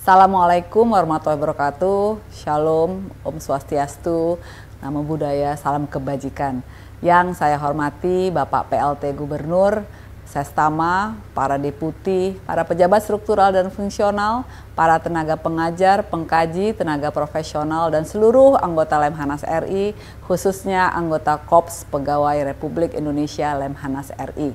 Assalamualaikum warahmatullahi wabarakatuh. Shalom, Om Swastiastu, Namo Buddhaya, salam kebajikan. Yang saya hormati Bapak PLT Gubernur, Sestama, para deputi, para pejabat struktural dan fungsional, para tenaga pengajar, pengkaji, tenaga profesional, dan seluruh anggota Lemhanas RI, khususnya anggota Korps Pegawai Republik Indonesia Lemhanas RI.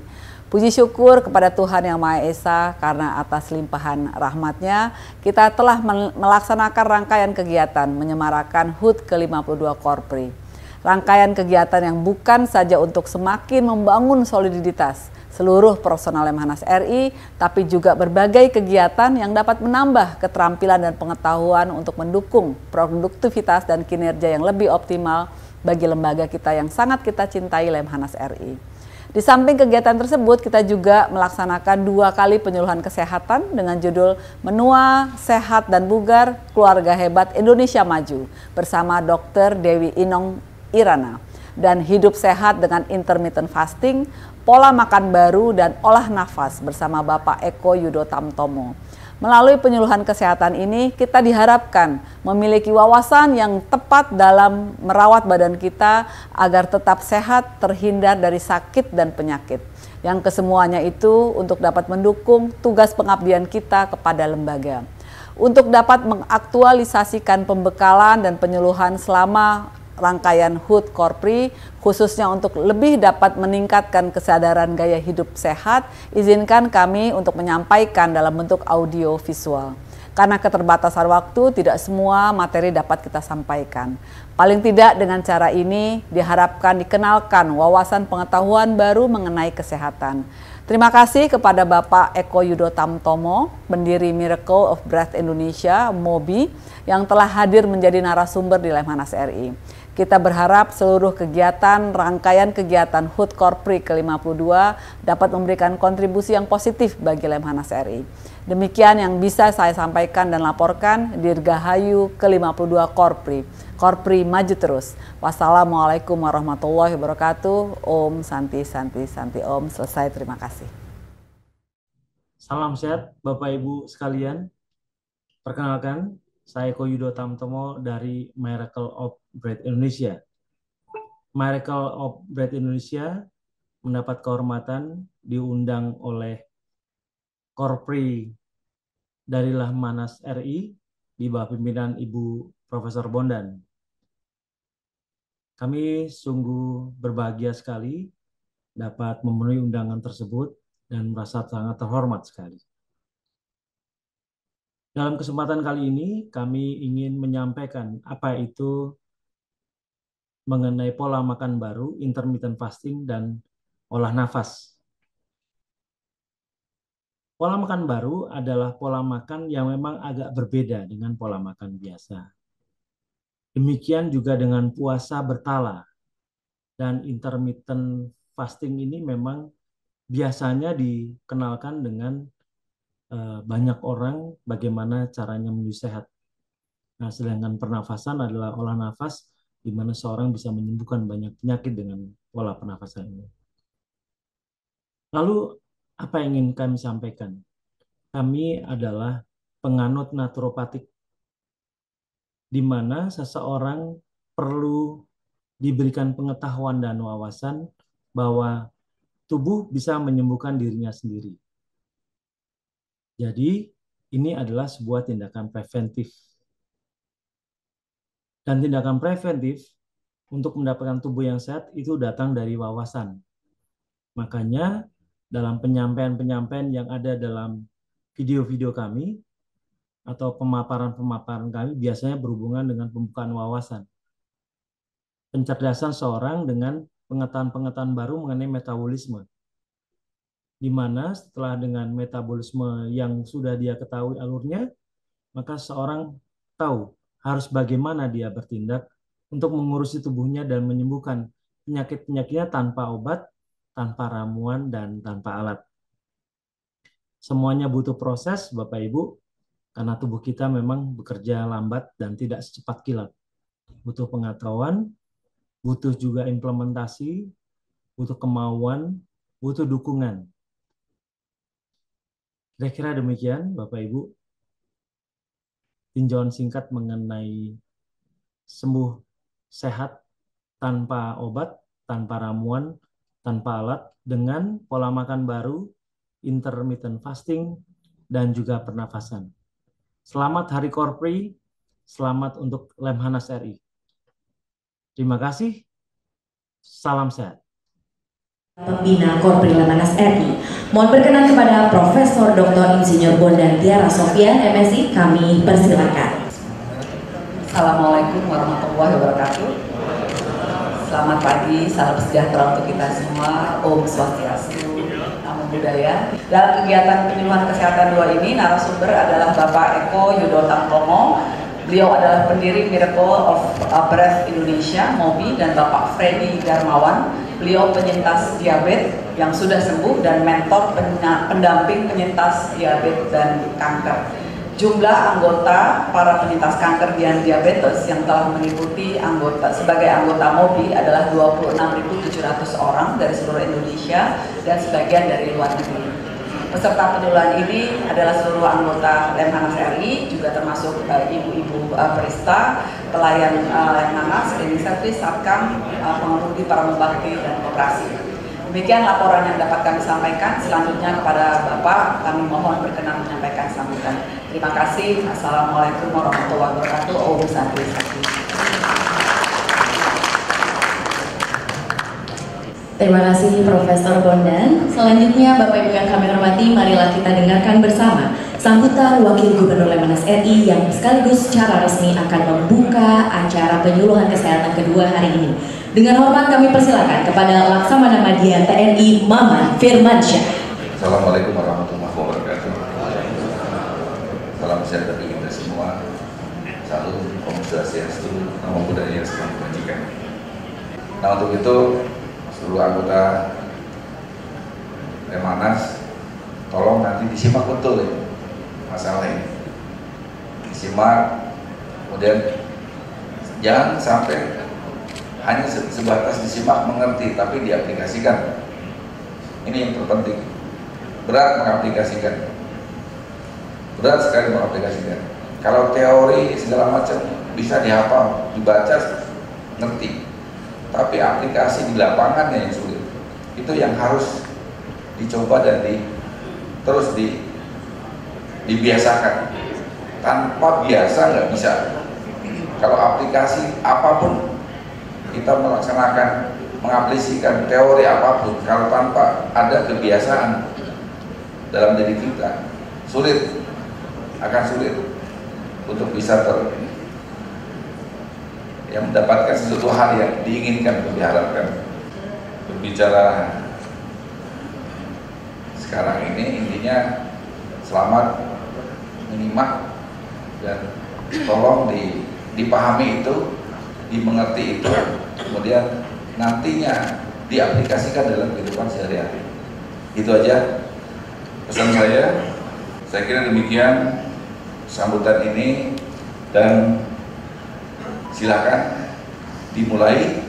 Puji syukur kepada Tuhan Yang Maha Esa karena atas limpahan rahmat-Nya kita telah melaksanakan rangkaian kegiatan menyemarakan HUT ke-52 Korpri. Rangkaian kegiatan yang bukan saja untuk semakin membangun soliditas seluruh personal Lemhanas RI, tapi juga berbagai kegiatan yang dapat menambah keterampilan dan pengetahuan untuk mendukung produktivitas dan kinerja yang lebih optimal bagi lembaga kita yang sangat kita cintai, Lemhanas RI. Di samping kegiatan tersebut, kita juga melaksanakan 2 kali penyuluhan kesehatan dengan judul Menua, Sehat dan Bugar, Keluarga Hebat Indonesia Maju bersama Dr. Dewi Inong Irana, dan Hidup Sehat dengan Intermittent Fasting, Pola Makan Baru dan Olah Nafas bersama Bapak Eko Yudo Tamtomo. Melalui penyuluhan kesehatan ini, kita diharapkan memiliki wawasan yang tepat dalam merawat badan kita agar tetap sehat, terhindar dari sakit dan penyakit. Yang kesemuanya itu untuk dapat mendukung tugas pengabdian kita kepada lembaga. Untuk dapat mengaktualisasikan pembekalan dan penyuluhan selama rangkaian HUT Korpri, khususnya untuk lebih dapat meningkatkan kesadaran gaya hidup sehat, izinkan kami untuk menyampaikan dalam bentuk audio visual. Karena keterbatasan waktu, tidak semua materi dapat kita sampaikan. Paling tidak dengan cara ini diharapkan dikenalkan wawasan pengetahuan baru mengenai kesehatan. Terima kasih kepada Bapak Eko Yudo Tamtomo, pendiri Miracle of Breath Indonesia, MOBI, yang telah hadir menjadi narasumber di Lemhanas RI. Kita berharap seluruh kegiatan, rangkaian kegiatan HUT Korpri ke-52 dapat memberikan kontribusi yang positif bagi Lemhanas RI. Demikian yang bisa saya sampaikan dan laporkan. Dirgahayu ke-52 Korpri. Korpri maju terus. Wassalamualaikum warahmatullahi wabarakatuh. Om Santi Santi Santi Om. Selesai, terima kasih. Salam sehat Bapak Ibu sekalian. Perkenalkan, saya Eko Yudo Tamtomo dari Miracle of Breath Indonesia. Miracle of Breath Indonesia mendapat kehormatan diundang oleh Korpri dari Lemhanas RI di bawah pimpinan Ibu Profesor Bondan. Kami sungguh berbahagia sekali dapat memenuhi undangan tersebut dan merasa sangat terhormat sekali. Dalam kesempatan kali ini, kami ingin menyampaikan apa itu mengenai pola makan baru, intermittent fasting, dan olah nafas. Pola makan baru adalah pola makan yang memang agak berbeda dengan pola makan biasa. Demikian juga dengan puasa berkala. Dan intermittent fasting ini memang biasanya dikenalkan dengan banyak orang bagaimana caranya menuju sehat. Nah, sedangkan pernafasan adalah olah nafas di mana seorang bisa menyembuhkan banyak penyakit dengan pola pernafasan ini. Lalu, apa yang ingin kami sampaikan? Kami adalah penganut naturopatik, di mana seseorang perlu diberikan pengetahuan dan wawasan bahwa tubuh bisa menyembuhkan dirinya sendiri. Jadi, ini adalah sebuah tindakan preventif. Dan tindakan preventif untuk mendapatkan tubuh yang sehat itu datang dari wawasan. Makanya dalam penyampaian-penyampaian yang ada dalam video-video kami atau pemaparan-pemaparan kami biasanya berhubungan dengan pembukaan wawasan. Pencerdasan seorang dengan pengetahuan-pengetahuan baru mengenai metabolisme. Di mana setelah dengan metabolisme yang sudah dia ketahui alurnya, maka seorang tahu harus bagaimana dia bertindak untuk mengurusi tubuhnya dan menyembuhkan penyakit-penyakitnya tanpa obat, tanpa ramuan, dan tanpa alat. Semuanya butuh proses, Bapak Ibu, karena tubuh kita memang bekerja lambat dan tidak secepat kilat. Butuh pengetahuan, butuh juga implementasi, butuh kemauan, butuh dukungan. Kira-kira demikian, Bapak Ibu. tinjauan singkat mengenai sembuh sehat tanpa obat, tanpa ramuan, tanpa alat, dengan pola makan baru, intermittent fasting, dan juga pernafasan. Selamat Hari Korpri, selamat untuk Lemhanas RI. Terima kasih, salam sehat. Pembina Korpri Lemhanas RI. Mohon berkenan kepada Profesor Dr. Insinyur Bondan Tiara Sofian, MSI, kami persilakan. Assalamualaikum warahmatullahi wabarakatuh. Selamat pagi, salam sejahtera untuk kita semua. Om Swastiastu, Namo Buddhaya. Dalam kegiatan penyuluhan kesehatan 2 ini, narasumber adalah Bapak Eko Yudo Tampomo. Beliau adalah pendiri Miracle of Breath Indonesia, MOBI, dan Bapak Freddy Darmawan. Beliau penyintas diabetes yang sudah sembuh dan mentor pendamping penyintas diabetes dan kanker. Jumlah anggota para penyintas kanker dan diabetes yang telah mengikuti sebagai anggota MOBI adalah 26.700 orang dari seluruh Indonesia dan sebagian dari luar negeri. Peserta penyuluhan ini adalah seluruh anggota Lemhanas RI, juga termasuk ibu-ibu perista, pelayan Lemhanas, cleaning service, satkam, pengemudi, para bakti, dan koperasi. Demikian laporan yang dapat kami sampaikan. Selanjutnya kepada Bapak, kami mohon berkenan menyampaikan sambutan. Terima kasih. Assalamualaikum warahmatullahi wabarakatuh. Om Santi Sati. Terima kasih Profesor Bondan. Selanjutnya Bapak Ibu yang kami hormati, marilah kita dengarkan bersama sambutan Wakil Gubernur Lemhanas RI yang sekaligus secara resmi akan membuka acara penyuluhan kesehatan kedua hari ini. Dengan hormat kami persilakan kepada Laksamana Madya TNI Maman Firmansyah. Assalamualaikum warahmatullahi wabarakatuh. Salam sehat bagi kita semua. Salam Om Swastiastu, Namo Buddhaya, salam kebajikan. Nah, untuk itu seluruh anggota Lemhanas, tolong nanti disimak betul ya, masalah ini. Disimak, kemudian jangan sampai hanya sebatas disimak mengerti, tapi diaplikasikan. Ini yang terpenting. Berat mengaplikasikan. Berat sekali mengaplikasikan. Kalau teori segala macam bisa dihafal, dibaca, ngerti. Tapi aplikasi di lapangannya yang sulit. Itu yang harus dicoba dan terus dibiasakan. Tanpa biasa nggak bisa. Kalau aplikasi apapun kita melaksanakan, mengaplikasikan teori apapun, kalau tanpa ada kebiasaan dalam diri kita, akan sulit untuk bisa mendapatkan sesuatu hal yang diinginkan atau diharapkan. Berbicara sekarang ini intinya selamat menyimak dan tolong dipahami itu, dimengerti itu, kemudian nantinya diaplikasikan dalam kehidupan sehari-hari. Itu aja pesan saya. Saya kira demikian sambutan ini, dan silakan dimulai,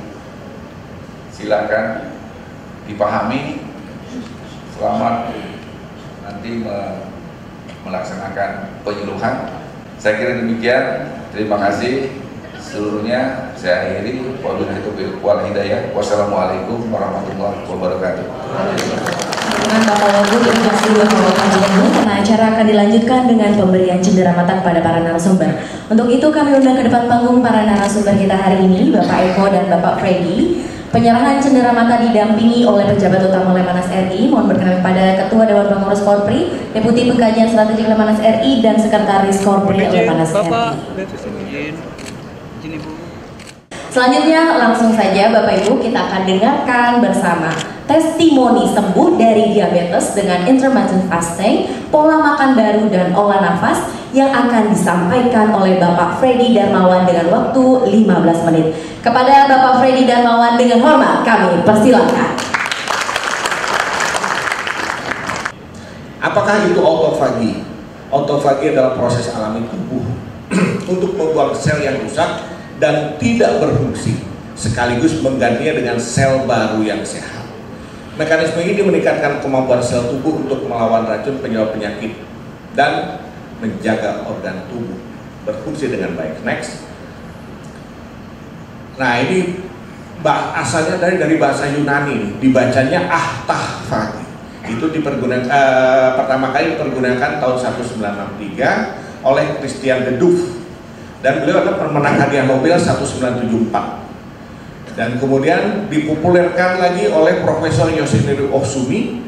silakan dipahami. Selamat nanti melaksanakan penyuluhan. Saya kira demikian. Terima kasih seluruhnya. Saya akhiri. Wabillahi taufiq wal hidayah. Wassalamualaikum warahmatullahi wabarakatuh. Dengan Bapak Wagub yang masih Bapak Kajian, karena acara akan dilanjutkan dengan pemberian cenderamatan pada para narasumber. Untuk itu kami undang ke depan panggung para narasumber kita hari ini, Bapak Eko dan Bapak Freddy. Penyerahan cenderamata didampingi oleh pejabat utama Lemhanas RI. Mohon berkenan kepada Ketua Dewan Pengurus Korpri, Deputi Pengkajian Strategik Lemhanas RI, dan Sekretaris Korpri Lemhanas RI. Selanjutnya langsung saja Bapak Ibu kita akan dengarkan bersama testimoni sembuh dari diabetes dengan intermittent fasting, pola makan baru dan olah nafas yang akan disampaikan oleh Bapak Freddy Darmawan dengan waktu 15 menit. Kepada Bapak Freddy Darmawan dengan hormat kami persilakan. Apakah itu autofagi? Autofagi adalah proses alami tubuh untuk membuang sel yang rusak dan tidak berfungsi, sekaligus menggantinya dengan sel baru yang sehat. Mekanisme ini meningkatkan kemampuan sel tubuh untuk melawan racun penyebab penyakit dan menjaga organ tubuh. berfungsi dengan baik. Next. Nah, ini asalnya dari bahasa Yunani, dibacanya ahtahfagi. Itu pertama kali dipergunakan tahun 1963 oleh Christian de Duve, dan beliau adalah pemenang hadiah Nobel 1974. Dan kemudian dipopulerkan lagi oleh Profesor Yoshinori Ohsumi,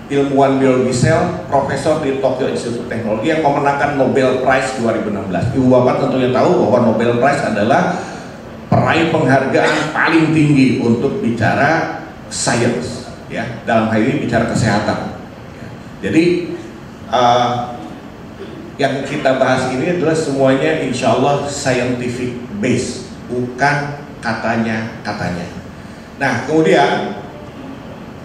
ilmuwan biologi sel, profesor di Tokyo Institute Teknologi yang memenangkan Nobel Prize 2016. Ibu Bapak tentunya tahu bahwa Nobel Prize adalah peraih penghargaan paling tinggi untuk bicara sains, ya, dalam hal ini bicara kesehatan. Jadi yang kita bahas ini adalah semuanya insya Allah scientific base, bukan katanya. Nah, kemudian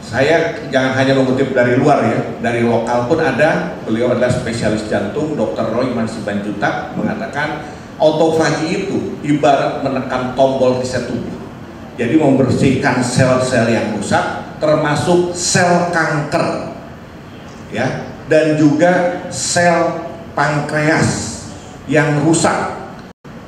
saya jangan hanya mengutip dari luar ya, dari lokal pun ada. Beliau adalah spesialis jantung, Dr. Royman Simanjuntak, mengatakan autofagi itu ibarat menekan tombol reset tubuh. Jadi membersihkan sel-sel yang rusak, termasuk sel kanker, ya, dan juga sel pankreas yang rusak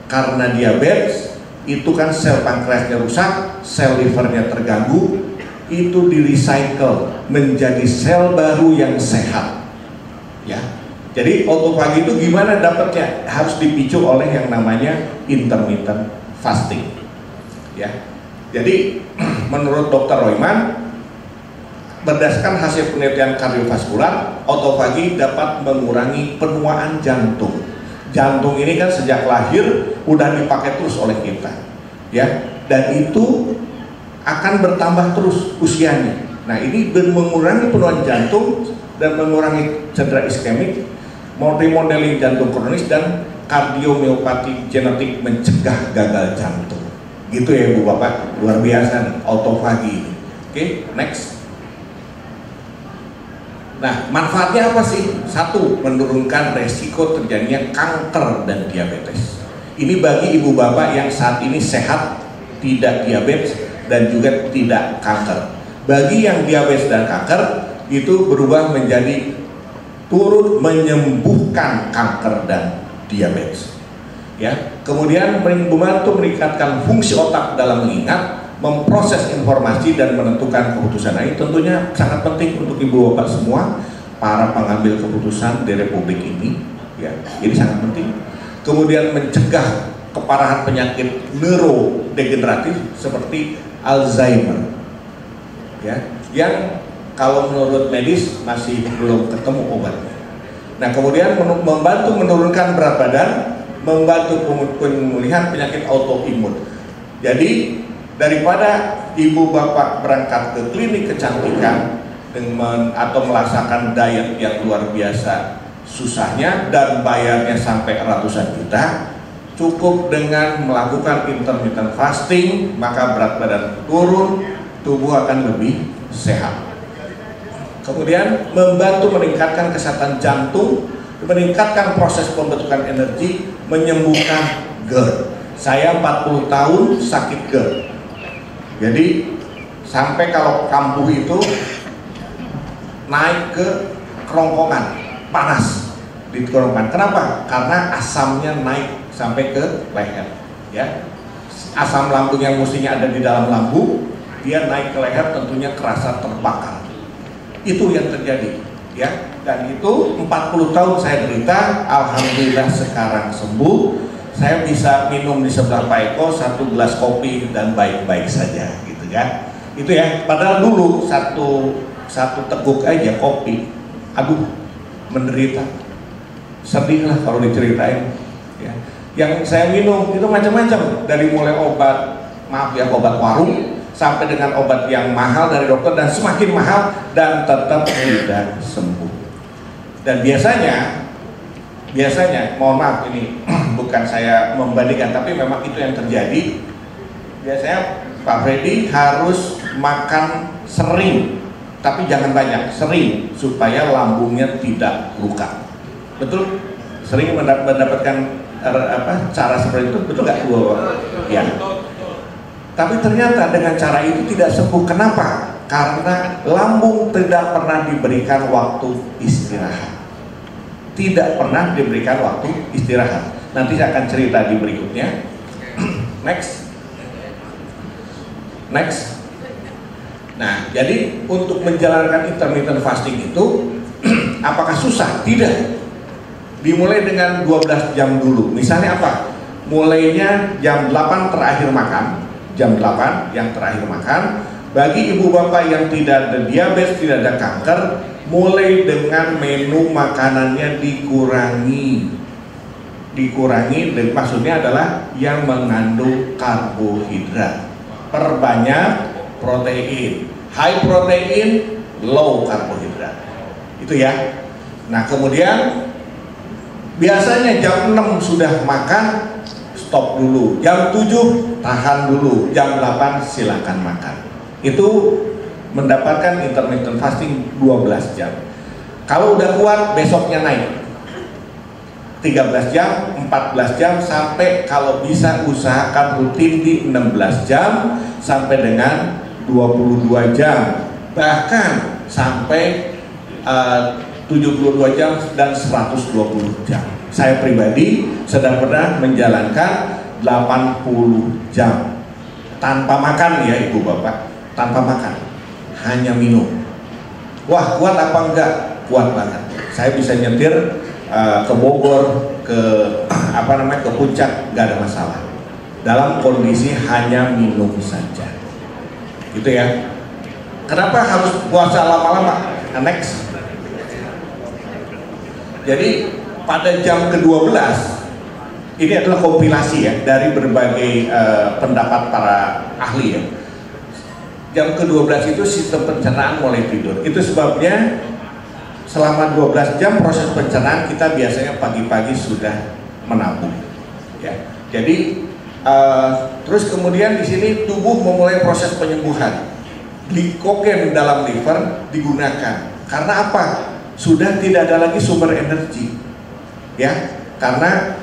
karena diabetes. Itu kan sel pankreasnya rusak, sel livernya terganggu, itu di-recycle menjadi sel baru yang sehat, ya. Jadi autofagi itu gimana dapatnya? Harus dipicu oleh yang namanya intermittent fasting, ya. Jadi menurut Dr. Royman, berdasarkan hasil penelitian kardiovaskular, autofagi dapat mengurangi penuaan jantung. Jantung ini kan sejak lahir udah dipakai terus oleh kita, ya. Dan itu akan bertambah terus usianya. Nah, ini mengurangi penuaan jantung dan mengurangi cedera iskemik, remodeling jantung kronis, dan kardiomiopati genetik, mencegah gagal jantung. Gitu ya Ibu Bapak, luar biasa nih autofagi ini. Oke, next. Nah, manfaatnya apa sih? Satu, menurunkan resiko terjadinya kanker dan diabetes. Ini bagi ibu bapak yang saat ini sehat, tidak diabetes, dan juga tidak kanker. Bagi yang diabetes dan kanker, itu berubah menjadi turut menyembuhkan kanker dan diabetes. Ya, kemudian membantu meningkatkan fungsi otak dalam mengingat, memproses informasi dan menentukan keputusan. Nah, ini tentunya sangat penting untuk ibu bapak semua, para pengambil keputusan di Republik ini, ya. Ini sangat penting. Kemudian mencegah keparahan penyakit neurodegeneratif seperti Alzheimer, ya, yang kalau menurut medis masih belum ketemu obatnya. Nah, kemudian membantu menurunkan berat badan, membantu pemulihan penyakit autoimun. Jadi daripada ibu bapak berangkat ke klinik kecantikan atau melaksanakan diet yang luar biasa susahnya dan bayarnya sampai ratusan juta, cukup dengan melakukan intermittent fasting, maka berat badan turun, tubuh akan lebih sehat. Kemudian membantu meningkatkan kesehatan jantung, meningkatkan proses pembentukan energi, menyembuhkan GERD. Saya 40 tahun sakit GERD. Jadi sampai kalau kambuh itu naik ke kerongkongan, panas di kerongkongan. Kenapa? Karena asamnya naik sampai ke leher, ya. Asam lambung yang mestinya ada di dalam lambung, dia naik ke leher, tentunya kerasa terbakar. Itu yang terjadi, ya. Dan itu 40 tahun saya derita, alhamdulillah sekarang sembuh. Saya bisa minum di sebelah Pak Eko 1 gelas kopi dan baik-baik saja, gitu kan. Itu ya, padahal dulu satu teguk aja kopi, aduh, menderita, sedih lah kalau diceritain, ya. Yang saya minum itu macam-macam, dari mulai obat, maaf ya, obat warung, sampai dengan obat yang mahal dari dokter dan semakin mahal, dan tetap tidak sembuh. Dan biasanya, mohon maaf ini bukan saya membandingkan, tapi memang itu yang terjadi. Biasanya Pak Freddy harus makan sering, tapi jangan banyak, sering, supaya lambungnya tidak luka. Betul? Sering mendapatkan cara seperti itu, betul nggak? Ya. Tapi ternyata dengan cara itu tidak sembuh. Kenapa? Karena lambung tidak pernah diberikan waktu istirahat. Tidak pernah diberikan waktu istirahat. Nanti saya akan cerita di berikutnya. Next. Next. Nah, jadi untuk menjalankan intermittent fasting itu apakah susah? Tidak. Dimulai dengan 12 jam dulu. Misalnya apa? Mulainya jam 8 terakhir makan. Jam 8 yang terakhir makan. Bagi ibu bapak yang tidak ada diabetes, tidak ada kanker, mulai dengan menu makanannya dikurangi. Maksudnya adalah yang mengandung karbohidrat. Perbanyak protein, high protein, low karbohidrat. Itu ya. Nah, kemudian biasanya jam 6 sudah makan, stop dulu. Jam 7 tahan dulu. Jam 8 silakan makan. Itu mendapatkan intermittent fasting 12 jam. Kalau udah kuat, besoknya naik 13 jam, 14 jam, sampai kalau bisa usahakan rutin di 16 jam sampai dengan 22 jam, bahkan sampai 72 jam dan 120 jam. Saya pribadi sudah pernah menjalankan 80 jam tanpa makan ya ibu bapak, tanpa makan, hanya minum. Wah, kuat apa enggak? Kuat banget. Saya bisa nyetir ke Bogor, ke ke Puncak, nggak ada masalah. Dalam kondisi hanya minum saja. Gitu ya. Kenapa harus puasa lama-lama? Next. Jadi pada jam ke-12 ini adalah kompilasi ya dari berbagai pendapat para ahli ya. Jam ke-12 itu sistem pencernaan mulai tidur. Itu sebabnya selama 12 jam proses pencernaan kita biasanya pagi-pagi sudah menabung. Ya. Jadi terus kemudian di sini tubuh memulai proses penyembuhan. Glikogen dalam liver digunakan. Karena apa? Sudah tidak ada lagi sumber energi. Ya, karena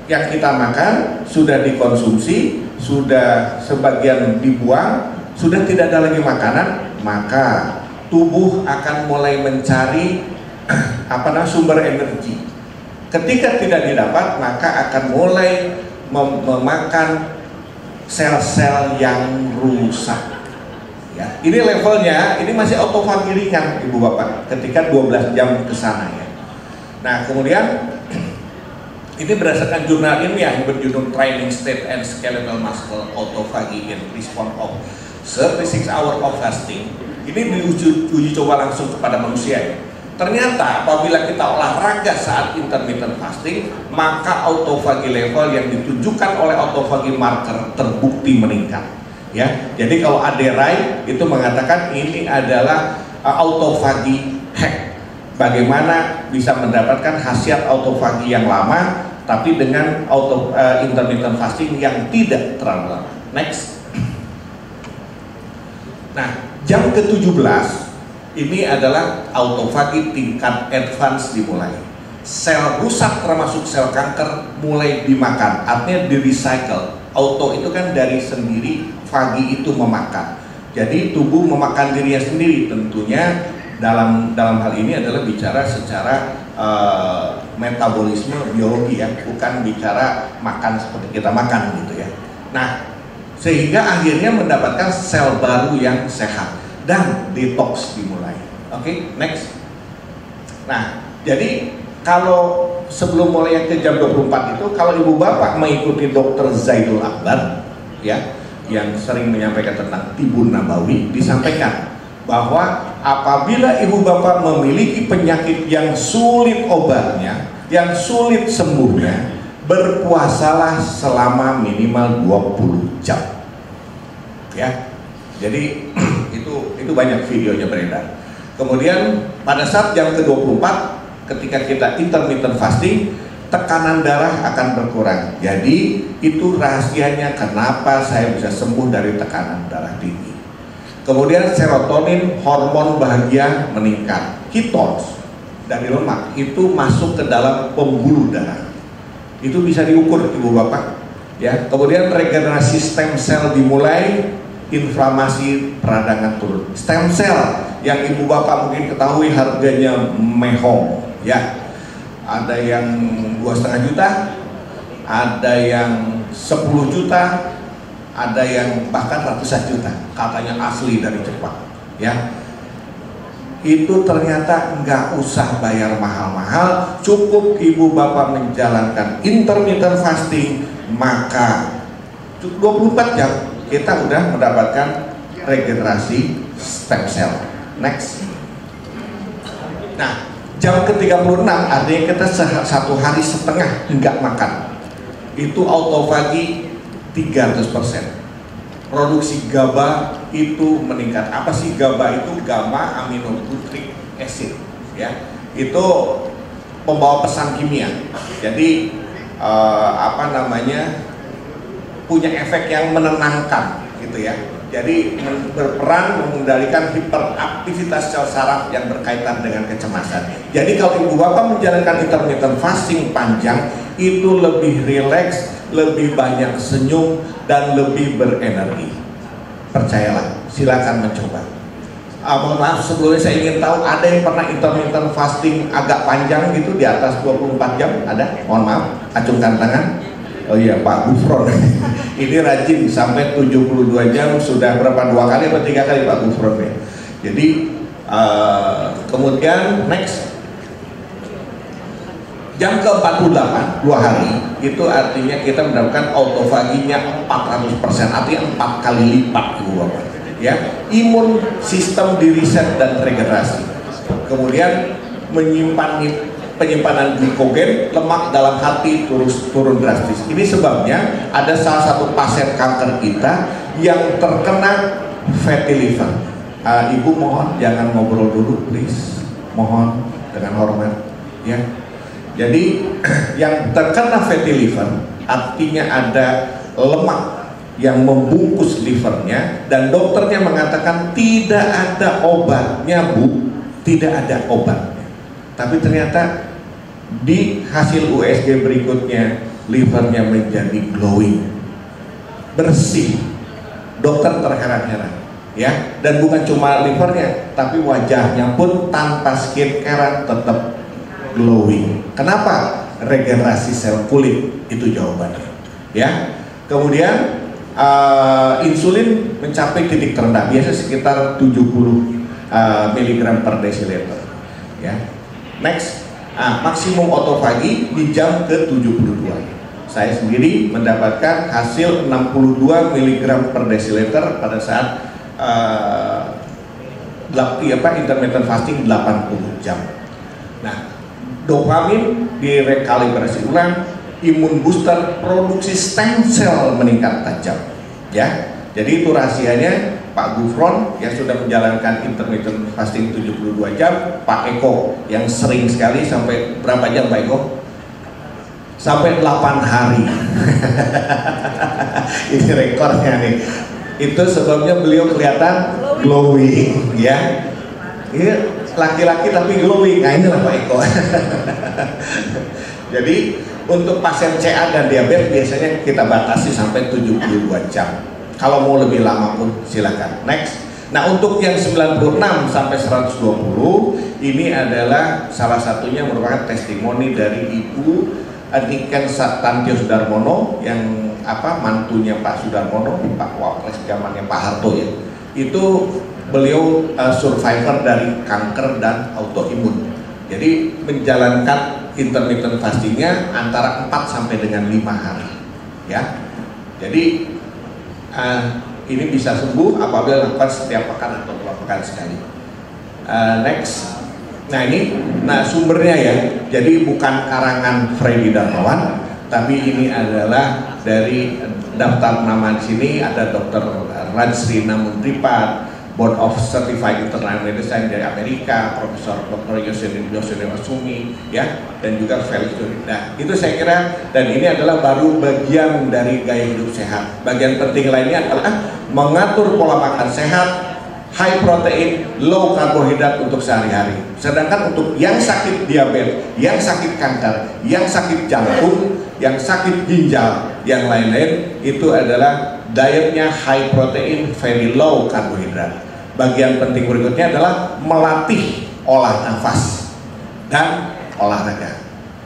yang kita makan sudah dikonsumsi, sudah sebagian dibuang, sudah tidak ada lagi makanan, maka tubuh akan mulai mencari sumber energi. Ketika tidak didapat, maka akan mulai memakan sel-sel yang rusak. Ya, ini levelnya, ini masih autofagi ringan, ibu bapak. Ketika 12 jam ke sana ya. Nah, kemudian ini berdasarkan jurnal ilmiah yang berjudul Training State and Skeletal Muscle Autophagy in Response of 36 Hours of Fasting. Ini diuji coba langsung kepada manusia. Ternyata apabila kita olahraga saat intermittent fasting, maka autophagy level yang ditunjukkan oleh autophagy marker terbukti meningkat. Ya, jadi kalau Aderai itu mengatakan ini adalah autophagy hack. Bagaimana bisa mendapatkan khasiat autophagy yang lama, tapi dengan intermittent fasting yang tidak terlalu lama. Next. Nah, jam ke-17 ini adalah autophagy tingkat advance dimulai. Sel rusak termasuk sel kanker mulai dimakan, artinya di recycle. Auto itu kan dari sendiri, fagi itu memakan. Jadi tubuh memakan dirinya sendiri. Tentunya dalam hal ini adalah bicara secara metabolisme biologi ya, bukan bicara makan seperti kita makan gitu ya. Nah, sehingga akhirnya mendapatkan sel baru yang sehat dan detox dimulai. Oke, next. Nah, jadi kalau sebelum mulai yang ke jam 24 itu, kalau ibu bapak mengikuti Dr. Zaidul Akbar ya, yang sering menyampaikan tentang Tibun Nabawi, disampaikan bahwa apabila ibu bapak memiliki penyakit yang sulit obatnya, yang sulit sembuhnya, berpuasalah selama minimal 20 jam. Ya. Jadi itu banyak videonya beredar. Kemudian pada saat jam ke-24 ketika kita intermittent fasting, tekanan darah akan berkurang. Jadi itu rahasianya kenapa saya bisa sembuh dari tekanan darah tinggi. Kemudian serotonin, hormon bahagia meningkat. Ketones dari lemak itu masuk ke dalam pembuluh darah. Itu bisa diukur ibu bapak. Ya. Kemudian regenerasi stem sel dimulai, inflamasi peradangan turun. Stem cell yang ibu bapak mungkin ketahui harganya mehong, ya. ada yang 2,5 juta, ada yang 10 juta, ada yang bahkan ratusan juta, katanya asli dari Jepang, ya. Itu ternyata nggak usah bayar mahal-mahal, cukup ibu bapak menjalankan intermittent fasting, maka 24 jam kita udah mendapatkan regenerasi stem cell. Next. Nah, jam ke-36 artinya kita 1 hari setengah nggak makan, itu autofagi 300%. Produksi GABA itu meningkat. Apa sih GABA itu? Gamma aminobutyric acid, ya. Itu pembawa pesan kimia. Jadi punya efek yang menenangkan, gitu ya. Jadi berperan mengendalikan hiperaktivitas sel saraf yang berkaitan dengan kecemasan. Jadi kalau ibu bapak menjalankan intermittent fasting panjang, itu lebih rileks, lebih banyak senyum, dan lebih berenergi. Percayalah, silakan mencoba. Mohon maaf, sebelumnya saya ingin tahu, ada yang pernah intermittent fasting agak panjang gitu, di atas 24 jam? Ada? Mohon maaf, acungkan tangan. Oh iya, Pak Gufron. Ini rajin sampai 72 jam, sudah berapa, 2 kali atau 3 kali Pak Gufron ya. Jadi kemudian next, jam ke-48, 2 hari, itu artinya kita mendapatkan autofaginya 400%, artinya 4 kali lipat ibu bapak, ya. Imun sistem diriset dan regenerasi, kemudian menyimpan penyimpanan glikogen, lemak dalam hati turun drastis. Ini sebabnya ada salah satu pasien kanker kita yang terkena fatty liver. Ibu mohon jangan ngobrol dulu, please. Mohon dengan hormat, ya. Jadi yang terkena fatty liver artinya ada lemak yang membungkus livernya, dan dokternya mengatakan tidak ada obatnya, Bu, tidak ada obatnya. Tapi ternyata di hasil USG berikutnya livernya menjadi glowing, bersih. Dokter terheran-heran, ya. Dan bukan cuma livernya, tapi wajahnya pun tanpa skincare tetap glowing. Kenapa? Regenerasi sel kulit, itu jawabannya, ya. Kemudian insulin mencapai titik terendah, biasa sekitar 70 mg per desiliter, ya. Next. Maksimum autofagi di jam ke-72. Saya sendiri mendapatkan hasil 62 mg per desiliter pada saat intermittent fasting 80 jam. Nah, dopamin direkalibrasi ulang, imun booster, produksi stem cell meningkat tajam, ya. Jadi itu rahasianya Pak Gufron yang sudah menjalankan intermittent fasting 72 jam, Pak Eko yang sering sekali sampai berapa jam Pak Eko? Sampai 8 hari. Ini rekornya nih. Itu sebabnya beliau kelihatan glowing, ya. Ini laki-laki tapi glowing. Nah, inilah Pak Eko. Jadi untuk pasien CA dan diabetes biasanya kita batasi sampai 72 jam. Kalau mau lebih lama pun silakan. Next. Nah, untuk yang 96 sampai 120 ini adalah salah satunya merupakan testimoni dari Ibu Niken Tantio Sudarmono yang mantunya Pak Sudarmono, Pak Wapres zamannya Pak Harto, ya. Itu beliau survivor dari kanker dan autoimun. Jadi menjalankan intermittent fastingnya antara 4 sampai dengan 5 hari, ya. Jadi ini bisa sembuh apabila dilakukan setiap pekan atau 2 pekan sekali. Next. Nah ini, sumbernya ya. Jadi bukan karangan Freddy Darmawan, tapi ini adalah dari daftar nama di sini ada Dr. Rajsri Namuntripat, Board of Certified Internal Medicine dari Amerika, Profesor Dr. Yosemite Masumi, ya, dan juga Felix Johnny. Nah, itu saya kira, dan ini adalah baru bagian dari gaya hidup sehat. Bagian penting lainnya adalah mengatur pola makan sehat, high protein, low karbohidrat untuk sehari-hari. Sedangkan untuk yang sakit diabetes, yang sakit kanker, yang sakit jantung, yang sakit ginjal, yang lain-lain, itu adalah dietnya high protein, very low karbohidrat. Bagian penting berikutnya adalah melatih olah nafas dan olahraga.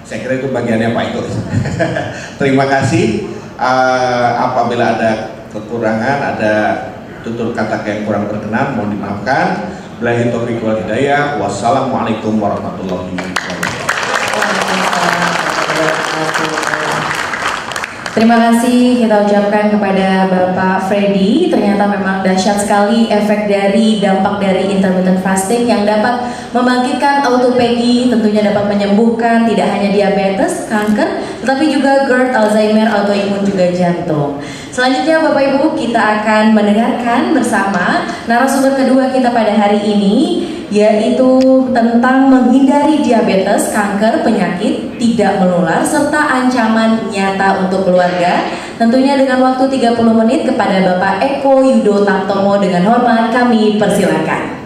Saya kira itu bagiannya Pak Iko. Terima kasih. Apabila ada kekurangan, ada tutur kata yang kurang berkenan, mohon dimaafkan. Billahi taufiq wal hidayah. Wassalamualaikum warahmatullahi wabarakatuh. Terima kasih kita ucapkan kepada Bapak Freddy. Ternyata memang dahsyat sekali efek dari dampak dari intermittent fasting yang dapat membangkitkan autophagy, tentunya dapat menyembuhkan tidak hanya diabetes, kanker, tetapi juga GERD, Alzheimer, autoimun juga jantung. Selanjutnya Bapak Ibu, kita akan mendengarkan bersama narasumber kedua kita pada hari ini, yaitu tentang menghindari diabetes, kanker, penyakit tidak menular, serta ancaman nyata untuk keluarga. Tentunya dengan waktu 30 menit kepada Bapak Eko Yudo Tamtomo, dengan hormat kami persilakan.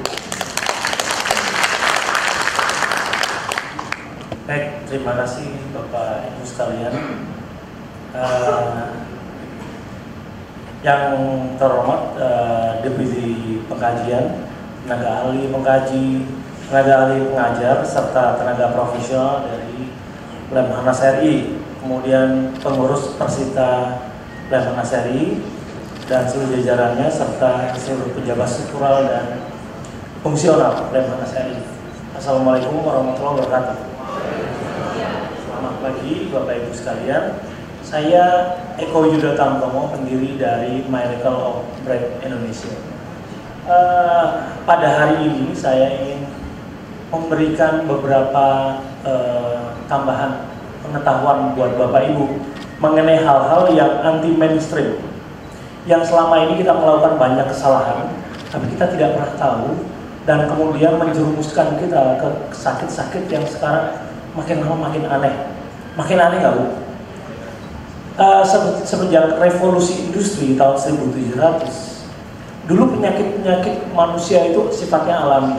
Baik, terima kasih Bapak Ibu sekalian. Yang terhormat Deputi Pengkajian, tenaga ahli pengkaji, tenaga ahli pengajar, serta tenaga profesional dari Lemhanas RI, kemudian pengurus Persita Lemhanas RI dan seluruh jajarannya, serta seluruh pejabat struktural dan fungsional Lemhanas RI. Assalamualaikum warahmatullahi wabarakatuh. Selamat pagi Bapak Ibu sekalian. Saya Eko Yudo Tamtomo, pendiri dari Miracle of Bread Indonesia. Pada hari ini saya ingin memberikan beberapa tambahan pengetahuan buat Bapak Ibu mengenai hal-hal yang anti mainstream, yang selama ini kita melakukan banyak kesalahan tapi kita tidak pernah tahu, dan kemudian menjerumuskan kita ke sakit-sakit yang sekarang makin lama makin aneh. Makin aneh nggak Bu? Semenjak revolusi industri tahun 1700, dulu penyakit-penyakit manusia itu sifatnya alami.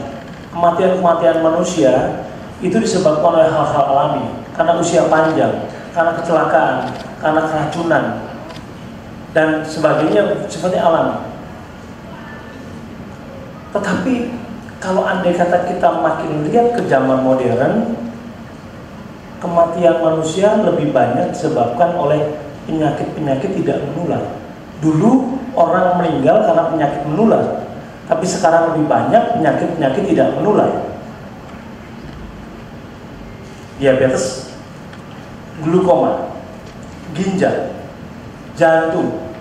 Kematian-kematian manusia itu disebabkan oleh hal-hal alami, karena usia panjang, karena kecelakaan, karena keracunan, dan sebagainya, sifatnya alami. Tetapi kalau andai kata kita makin lihat ke zaman modern, kematian manusia lebih banyak disebabkan oleh penyakit-penyakit tidak menular. Dulu orang meninggal karena penyakit menular, tapi sekarang lebih banyak penyakit-penyakit tidak menular. Diabetes, glukoma, ginjal, jantung,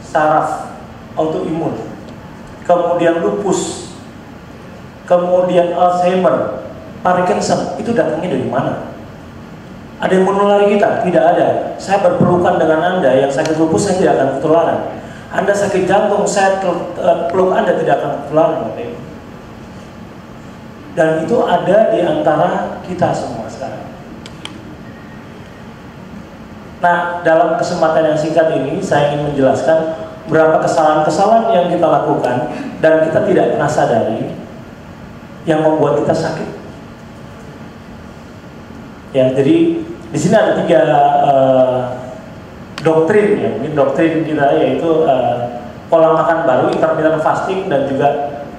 saraf, autoimun, kemudian lupus, kemudian Alzheimer, Parkinson. Itu datangnya dari mana? Ada yang menulari kita? Tidak ada. Saya berpelukan dengan Anda yang sakit lupus, saya tidak akan ketularan. Anda sakit jantung, saya peluk Anda, tidak akan ketularan. Dan itu ada di antara kita semua sekarang. Nah, dalam kesempatan yang singkat ini saya ingin menjelaskan berapa kesalahan-kesalahan yang kita lakukan dan kita tidak pernah sadari yang membuat kita sakit. Ya, jadi di sini ada 3 doktrin ya, mungkin doktrin kita, yaitu pola makan baru, intermittent fasting, dan juga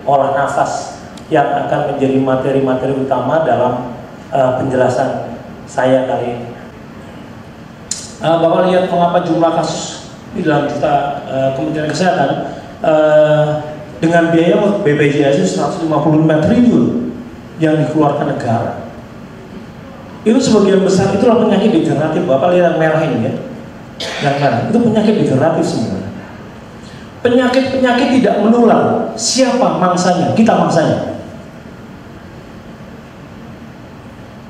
olah nafas, yang akan menjadi materi-materi utama dalam penjelasan saya kali ini. Bapak lihat mengapa jumlah kasus di dalam kita Kementerian Kesehatan dengan biaya BPJS 155 triliun yang dikeluarkan negara. Itu sebagian besar itulah penyakit degeneratif. Bapak lihat yang merah ini ya, yang merah itu penyakit degeneratif semua. Penyakit-penyakit tidak menular. Siapa mangsanya? Kita mangsanya.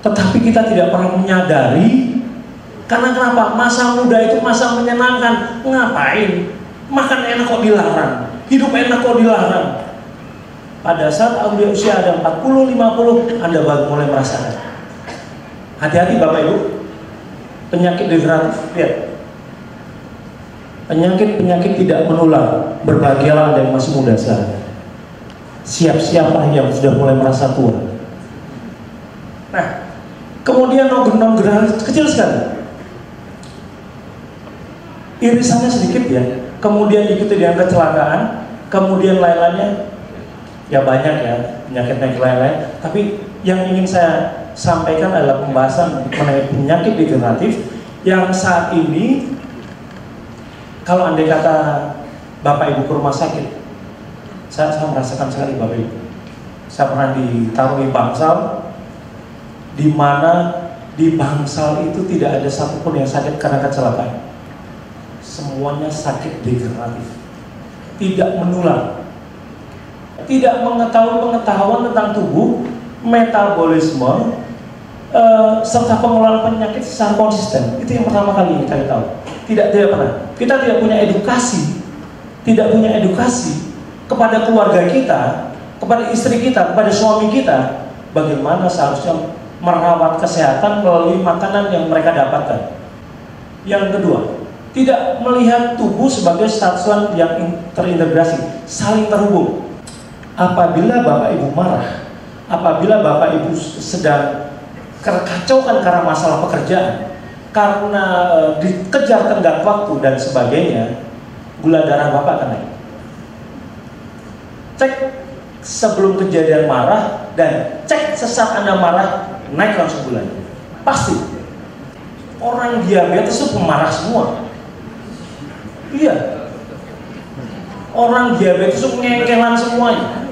Tetapi kita tidak pernah menyadari. Karena kenapa? Masa muda itu masa menyenangkan. Ngapain? Makan enak kok dilarang, hidup enak kok dilarang. Pada saat Anda usia ada 40-50, Anda baru mulai merasakan. Hati-hati Bapak Ibu, penyakit degeneratif, lihat. Penyakit-penyakit tidak menular. Berbahagialah Anda yang masih muda sekarang. Siap-siaplah yang sudah mulai merasa tua. Nah, kemudian non-gejala kecil sekali. Irisannya sedikit ya. Kemudian diikuti dengan kecelakaan, kemudian lain-lainnya ya banyak ya penyakit-penyakit lain-lain, tapi yang ingin saya sampaikan adalah pembahasan mengenai penyakit degeneratif yang saat ini kalau andai kata Bapak Ibu ke rumah sakit, saya merasakan sekali Bapak Ibu. Saya pernah ditaruh di bangsal, di mana di bangsal itu tidak ada satupun yang sakit karena kecelakaan. Semuanya sakit degeneratif, tidak menular, tidak mengetahui pengetahuan tentang tubuh, metabolisme, serta pengelolaan penyakit secara konsisten. Itu yang pertama kali kita tahu. Tidak pernah. Kita tidak punya edukasi, kepada keluarga kita, kepada istri kita, kepada suami kita, bagaimana seharusnya merawat kesehatan melalui makanan yang mereka dapatkan. Yang kedua, tidak melihat tubuh sebagai satuan yang terintegrasi, saling terhubung. Apabila Bapak Ibu marah, apabila Bapak Ibu sedang terkacaukan karena masalah pekerjaan, karena dikejar tenggat waktu dan sebagainya, gula darah Bapak akan naik. Cek sebelum kejadian marah dan cek sesaat Anda marah, naik langsung gulanya. Pasti. Orang diabetes itu pemarah semua. Iya. Orang diabetes itu ngengkelan semuanya.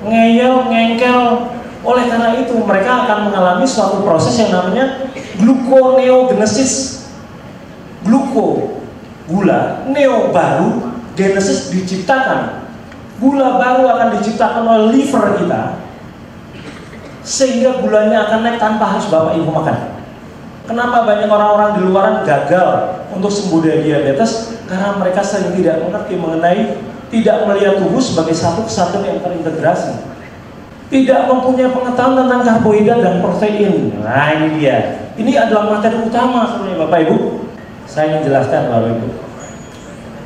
Ngeyel, ngengkel. Oleh karena itu mereka akan mengalami suatu proses yang namanya gluconeogenesis. Gluko, gula, neo baru, genesis diciptakan. Gula baru akan diciptakan oleh liver kita, sehingga gulanya akan naik tanpa harus Bapak Ibu makan. Kenapa banyak orang-orang di luaran gagal untuk sembuh dari diabetes? Karena mereka sering tidak mengerti mengenai, tidak melihat tubuh sebagai satu kesatuan yang terintegrasi, tidak mempunyai pengetahuan tentang karbohidrat dan protein. Nah ini dia. Ini adalah materi utama sebenarnya Bapak Ibu. Saya ingin jelaskan Bapak Ibu,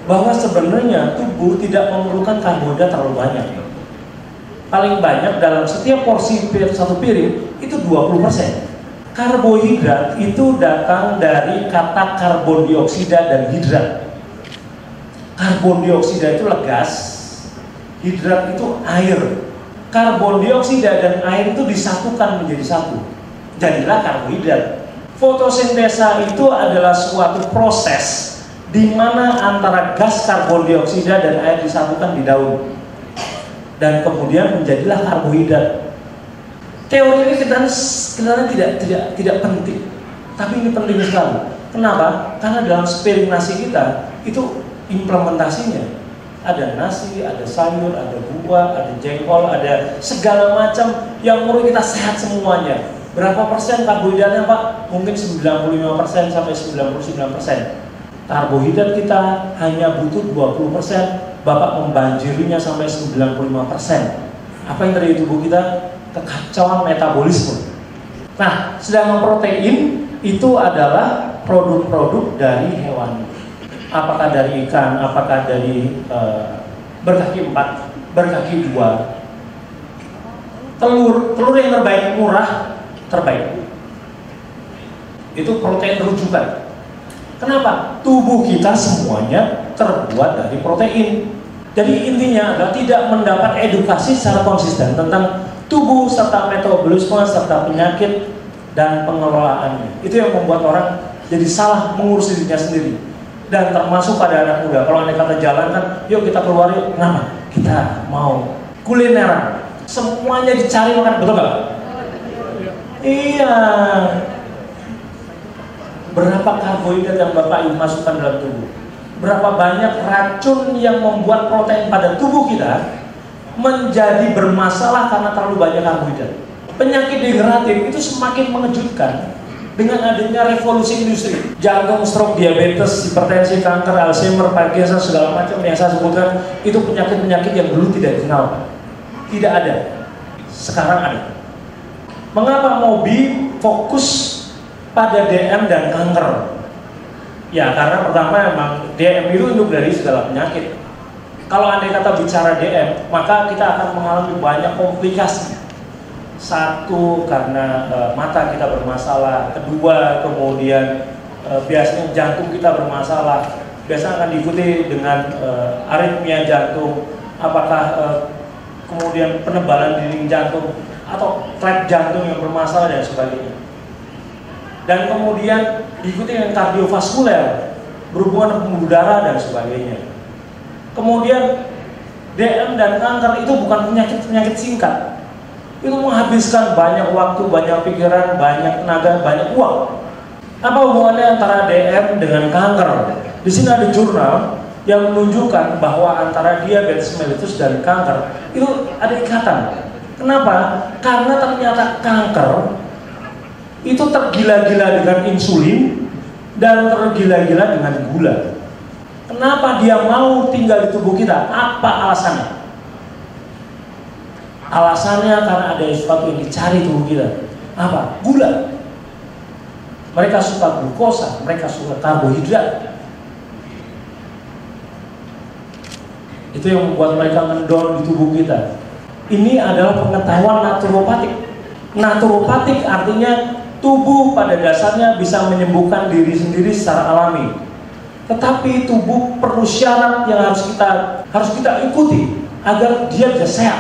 bahwa sebenarnya tubuh tidak memerlukan karbohidrat terlalu banyak. Paling banyak dalam setiap porsi satu piring itu 20%. Karbohidrat itu datang dari kata karbon dioksida dan hidrat. Karbon dioksida itu legas, hidrat itu air. Karbon dioksida dan air itu disatukan menjadi satu, jadilah karbohidrat. Fotosintesa itu adalah suatu proses di mana antara gas karbon dioksida dan air disatukan di daun dan kemudian menjadilah karbohidrat. Teori ini kita tidak penting, tapi ini penting sekali. Kenapa? Karena dalam sepiring nasi kita itu implementasinya ada nasi, ada sayur, ada buah, ada jengkol, ada segala macam yang menurut kita sehat semuanya. Berapa persen karbohidratnya Pak? Mungkin 95% sampai 99%. Karbohidrat kita hanya butuh 20%, Bapak membanjirinya sampai 95%. Apa yang terjadi di tubuh kita? Kekacauan metabolisme. Nah, sedangkan protein itu adalah produk-produk dari hewan. Apakah dari ikan, apakah dari berkaki 4, berkaki 2. Telur yang terbaik, murah, terbaik. Itu protein rujukan. Kenapa? Tubuh kita semuanya terbuat dari protein. Jadi intinya adalah tidak mendapat edukasi secara konsisten tentang tubuh serta metabolisme serta penyakit dan pengelolaannya. Itu yang membuat orang jadi salah mengurus dirinya sendiri. Dan termasuk pada anak muda. Kalau anda kata jalan kan, yuk kita keluar yuk. Kenapa? Kita mau kulineran. Semuanya dicari makan, betul nggak? Iya. Berapa karbohidrat yang Bapak Ibu masukkan dalam tubuh? Berapa banyak racun yang membuat protein pada tubuh kita menjadi bermasalah karena terlalu banyak karbohidrat. Penyakit degeneratif itu semakin mengejutkan dengan adanya revolusi industri. Jantung, stroke, diabetes, hipertensi, kanker, Alzheimer, Parkinson, segala macam yang saya sebutkan itu penyakit-penyakit yang dulu tidak dikenal. Tidak ada. Sekarang ada. Mengapa Mobi fokus pada DM dan kanker? Ya karena pertama memang DM itu induk dari segala penyakit. Kalau andai kata bicara DM, maka kita akan mengalami banyak komplikasi. Satu, karena mata kita bermasalah. Kedua, kemudian biasanya jantung kita bermasalah. biasa akan diikuti dengan aritmia jantung, apakah kemudian penebalan dinding jantung atau klep jantung yang bermasalah dan sebagainya. Dan kemudian diikuti dengan kardiovaskuler, berhubungan dengan pembuluh darah dan sebagainya. Kemudian DM dan kanker itu bukan penyakit singkat. Itu menghabiskan banyak waktu, banyak pikiran, banyak tenaga, banyak uang. Apa hubungannya antara DM dengan kanker? Di sini ada jurnal yang menunjukkan bahwa antara diabetes mellitus dan kanker itu ada ikatan. Kenapa? Karena ternyata kanker itu tergila-gila dengan insulin dan tergila-gila dengan gula. Kenapa dia mau tinggal di tubuh kita? Apa alasannya? Alasannya karena ada sesuatu yang dicari tubuh kita. Apa? Gula. Mereka suka glukosa, mereka suka karbohidrat. Itu yang membuat mereka mendorong di tubuh kita. Ini adalah pengetahuan naturopatik. Naturopatik artinya tubuh pada dasarnya bisa menyembuhkan diri sendiri secara alami. Tetapi tubuh perlu syarat yang harus kita ikuti agar dia bisa sehat.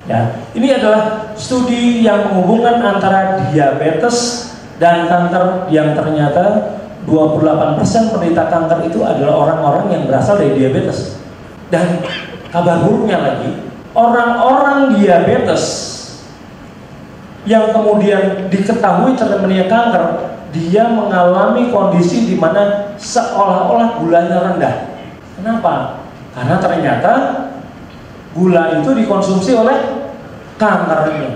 Ya, ini adalah studi yang menghubungkan antara diabetes dan kanker yang ternyata 28% penderita kanker itu adalah orang-orang yang berasal dari diabetes. Dan kabar buruknya lagi, orang-orang diabetes yang kemudian diketahui terkena kanker, dia mengalami kondisi di mana seolah-olah gulanya rendah. Kenapa? Karena ternyata gula itu dikonsumsi oleh kanker ini.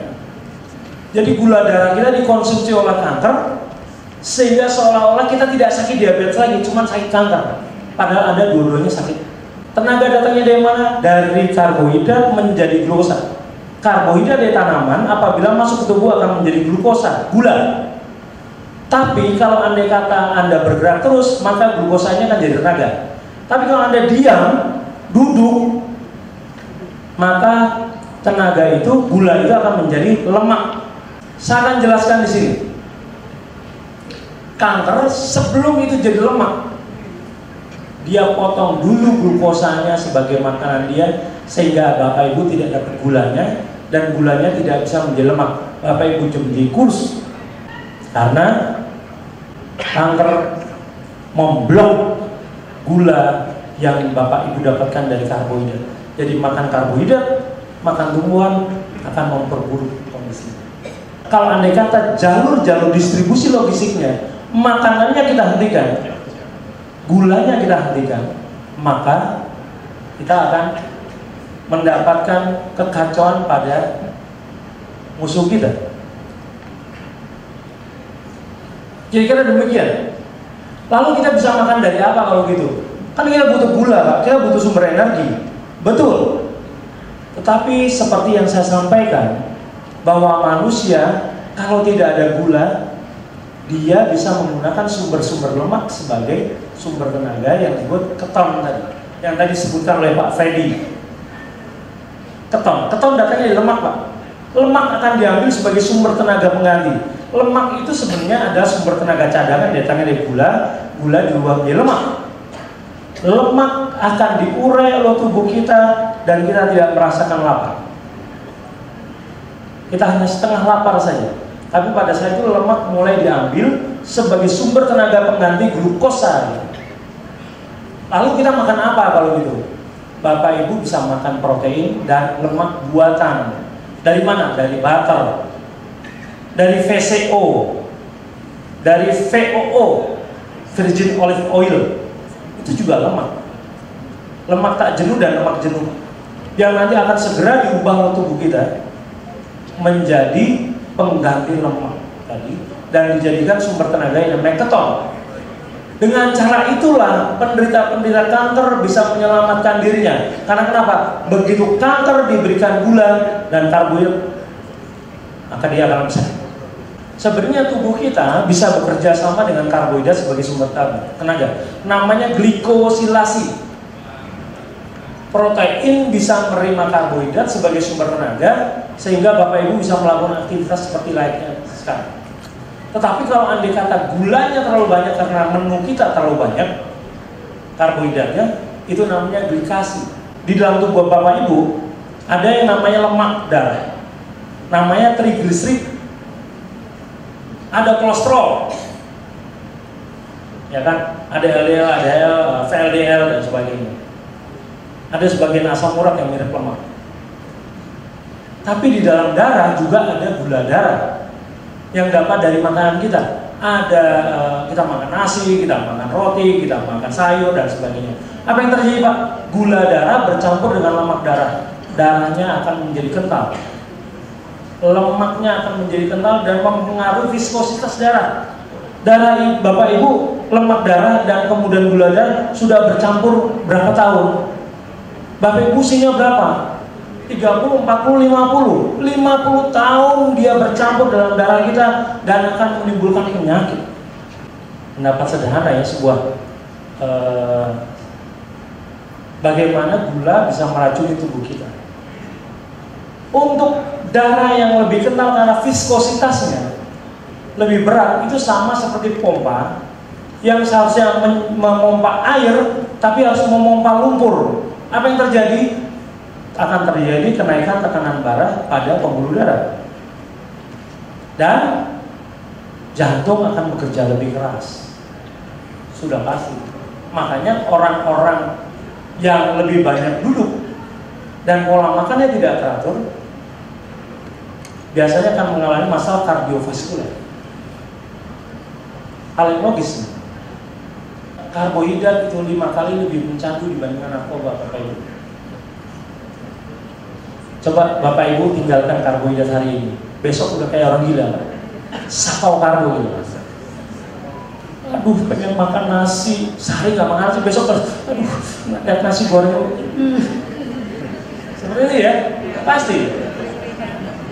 Jadi gula darah kita dikonsumsi oleh kanker, sehingga seolah-olah kita tidak sakit diabetes lagi, cuma sakit kanker. Padahal ada dua-duanya sakit. Tenaga datangnya dari mana? Dari karbohidrat menjadi glukosa. Karbohidrat dari tanaman apabila masuk ke tubuh akan menjadi glukosa, gula. Tapi kalau andai kata Anda bergerak terus, maka glukosanya akan jadi tenaga. Tapi kalau Anda diam, duduk, maka tenaga itu, gula itu akan menjadi lemak. Saya akan jelaskan di sini. Kanker sebelum itu jadi lemak, dia potong dulu glukosanya sebagai makanan dia, sehingga Bapak Ibu tidak dapat gulanya, dan gulanya tidak bisa menjadi lemak. Bapak Ibu cuma menjadi kurus. Karena kanker memblok gula yang Bapak Ibu dapatkan dari karbohidrat. Jadi makan karbohidrat, makan tumbuhan akan memperburuk kondisi. Kalau andai kata jalur-jalur distribusi logistiknya, makanannya kita hentikan, gulanya kita hentikan, maka kita akan mendapatkan kekacauan pada musuh kita. Kira-kira demikian. Lalu kita bisa makan dari apa kalau gitu? Kan kita butuh gula, Pak. Kita butuh sumber energi. Betul. Tetapi seperti yang saya sampaikan, bahwa manusia kalau tidak ada gula, dia bisa menggunakan sumber-sumber lemak sebagai sumber tenaga yang disebut keton tadi, yang tadi disebutkan oleh Pak Freddy. Keton datangnya dari lemak, Pak. Lemak akan diambil sebagai sumber tenaga pengganti. Lemak itu sebenarnya adalah sumber tenaga cadangan, datangnya dari gula diubah menjadi lemak. Lemak akan diurai oleh tubuh kita dan kita tidak merasakan lapar. Kita hanya setengah lapar saja. Tapi pada saat itu lemak mulai diambil sebagai sumber tenaga pengganti glukosa. Lalu kita makan apa kalau gitu? Bapak Ibu bisa makan protein dan lemak buatan. Dari mana? Dari butter, dari VCO, dari VOO, virgin olive oil. Itu juga lemak. Lemak tak jenuh dan lemak jenuh, yang nanti akan segera diubah oleh tubuh kita menjadi pengganti lemak tadi dan dijadikan sumber tenaga yang namanya keton. Dengan cara itulah penderita-penderita kanker bisa menyelamatkan dirinya. Karena kenapa? Begitu kanker diberikan gula dan karbohidrat, maka dia akan bisa. Sebenarnya tubuh kita bisa bekerja sama dengan karbohidrat sebagai sumber tenaga. Namanya glikosilasi. Protein bisa menerima karbohidrat sebagai sumber tenaga, sehingga Bapak Ibu bisa melakukan aktivitas seperti layaknya sekarang. Tetapi kalau andai kata gulanya terlalu banyak karena menu kita terlalu banyak, karbohidratnya, itu namanya glikasi. Di dalam tubuh Bapak Ibu ada yang namanya lemak darah, namanya trigliserid, ada kolesterol, ya kan, ada LDL, ada VLDL dan sebagainya. Ada sebagian asam urat yang mirip lemak. Tapi di dalam darah juga ada gula darah yang dapat dari makanan kita. Ada kita makan nasi, kita makan roti, kita makan sayur dan sebagainya. Apa yang terjadi, Pak? Gula darah bercampur dengan lemak darah. Darahnya akan menjadi kental. Lemaknya akan menjadi kental dan mempengaruhi viskositas darah. Darah Bapak Ibu, lemak darah dan kemudian gula darah sudah bercampur berapa tahun? Bapak Ibu usianya berapa? 30, 40, 50 tahun dia bercampur dalam darah kita dan akan menimbulkan penyakit. Pendapat sederhana ya, sebuah bagaimana gula bisa meracuni tubuh kita. Untuk darah yang lebih kental karena viskositasnya lebih berat, itu sama seperti pompa yang seharusnya memompa air tapi harus memompa lumpur. Apa yang terjadi? Akan terjadi kenaikan tekanan darah pada pembuluh darah dan jantung akan bekerja lebih keras, sudah pasti. Makanya orang-orang yang lebih banyak duduk dan pola makannya tidak teratur biasanya akan mengalami masalah kardiovaskuler. Hal yang logis, karbohidrat itu 5 kali lebih mencandu dibandingkan narkoba, Bapak Ibu. Coba Bapak Ibu tinggalkan karbohidrat hari ini, besok udah kayak orang gila, sakau karbo gitu. Aduh, pengen makan nasi, sehari nggak makan nasi, besok terus, aduh, lihat nasi goreng, seperti itu ya, pasti.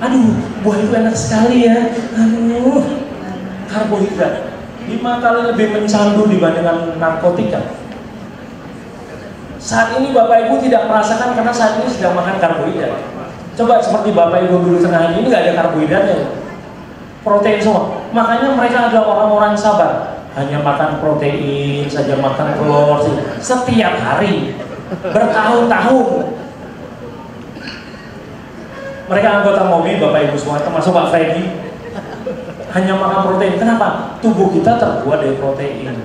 Aduh, buah itu enak sekali ya, aduh, karbohidrat 5 kali lebih mencandu dibandingkan narkotika. Saat ini Bapak Ibu tidak merasakan karena saat ini sedang makan karbohidrat. Coba seperti Bapak Ibu dulu tengah ini nggak ada karbohidratnya, protein semua. Makanya mereka adalah orang-orang sabar, hanya makan protein saja, makan telur setiap hari bertahun-tahun. Mereka anggota MOMI, Bapak Ibu semua, termasuk Pak Freddy, hanya makan protein. Kenapa? Tubuh kita terbuat dari protein.